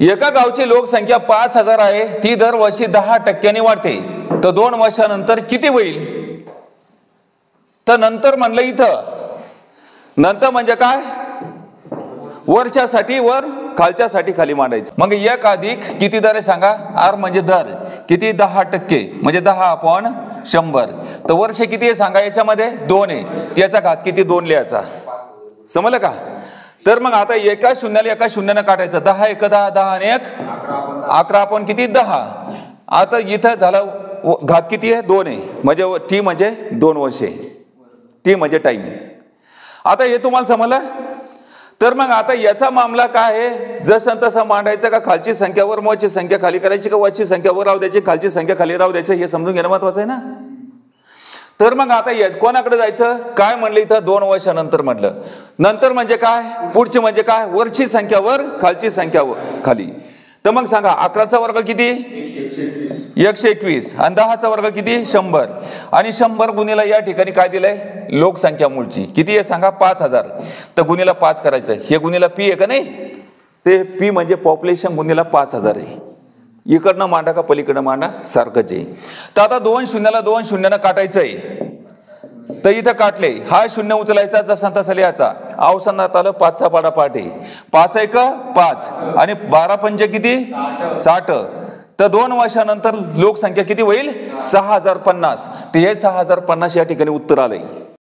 एका गावची लोकसंख्या 5000 आहे, ती दरवर्षी 10% वाढते, तर 2 वर्षानंतर किती होईल? तर नंतर म्हणलं इथं नंतर म्हणजे काय, वरच्यासाठी वर, खालच्यासाठी खाली मांडायचं. मग 1 अधिक किती दर आहे सांगा, आर म्हणजे दर किती, 10% म्हणजे 10/100. तर वर्ष किती आहे सांगा, याच्यामध्ये 2 आहे, याचा घात किती 2 लिहायचा. समजलं का? तर मग आता एका शून्यानं काढायचं. 10 1 10, 10 आणि 1 11, आपण किती 10. आता इथं झालं घात किती आहे 2 आहे, म्हणजे टी म्हणजे 2 वर्षे, टी म्हणजे टाइम. आता हे तुम्हाला समजलं. तर मग आता याचा मामला काय आहे, जसं तसं मांडायचं का, खालची संख्या वर, वरची संख्या खाली करायची का, वरची संख्या वर राहू द्यायची, खालची संख्या खाली राहू द्यायची, हे समजून घेणं महत्वाचं आहे ना. तर मग आता कोणाकडे जायचं, काय म्हणलं इथं 2 वर्षानंतर म्हटलं. नंतर म्हणजे काय, पुढची म्हणजे काय, वरची संख्या वर, खालची संख्या खाली. तर मग सांगा 11चा वर्ग किती 121 आणि 10चा वर्ग किती 100 आणि 100 गुणिला या ठिकाणी काय दिलंय, लोकसंख्या मूळची किती आहे सांगा 5000. तर गुणिला 5 करायचं. हे गुणिला पी आहे का नाही, ते पी म्हणजे पॉप्युलेशन गुणिला 5000 आहे. इकडनं मांडा का पलीकडनं मांडा सारखंच आहे. तर आता 2 शून्याला 2 शून्यानं काटायचंय. तर इथं काटले, हा शून्य उचलायचा, जसा तसा लिहायचा. अवसानात आलं 5चा पाडा पाठ आहे, 5 1 5 आणि 12 पंचे किती 60. तर 2 वर्षानंतर लोकसंख्या किती होईल 6050. तर हे 6050 या ठिकाणी उत्तर आलंय.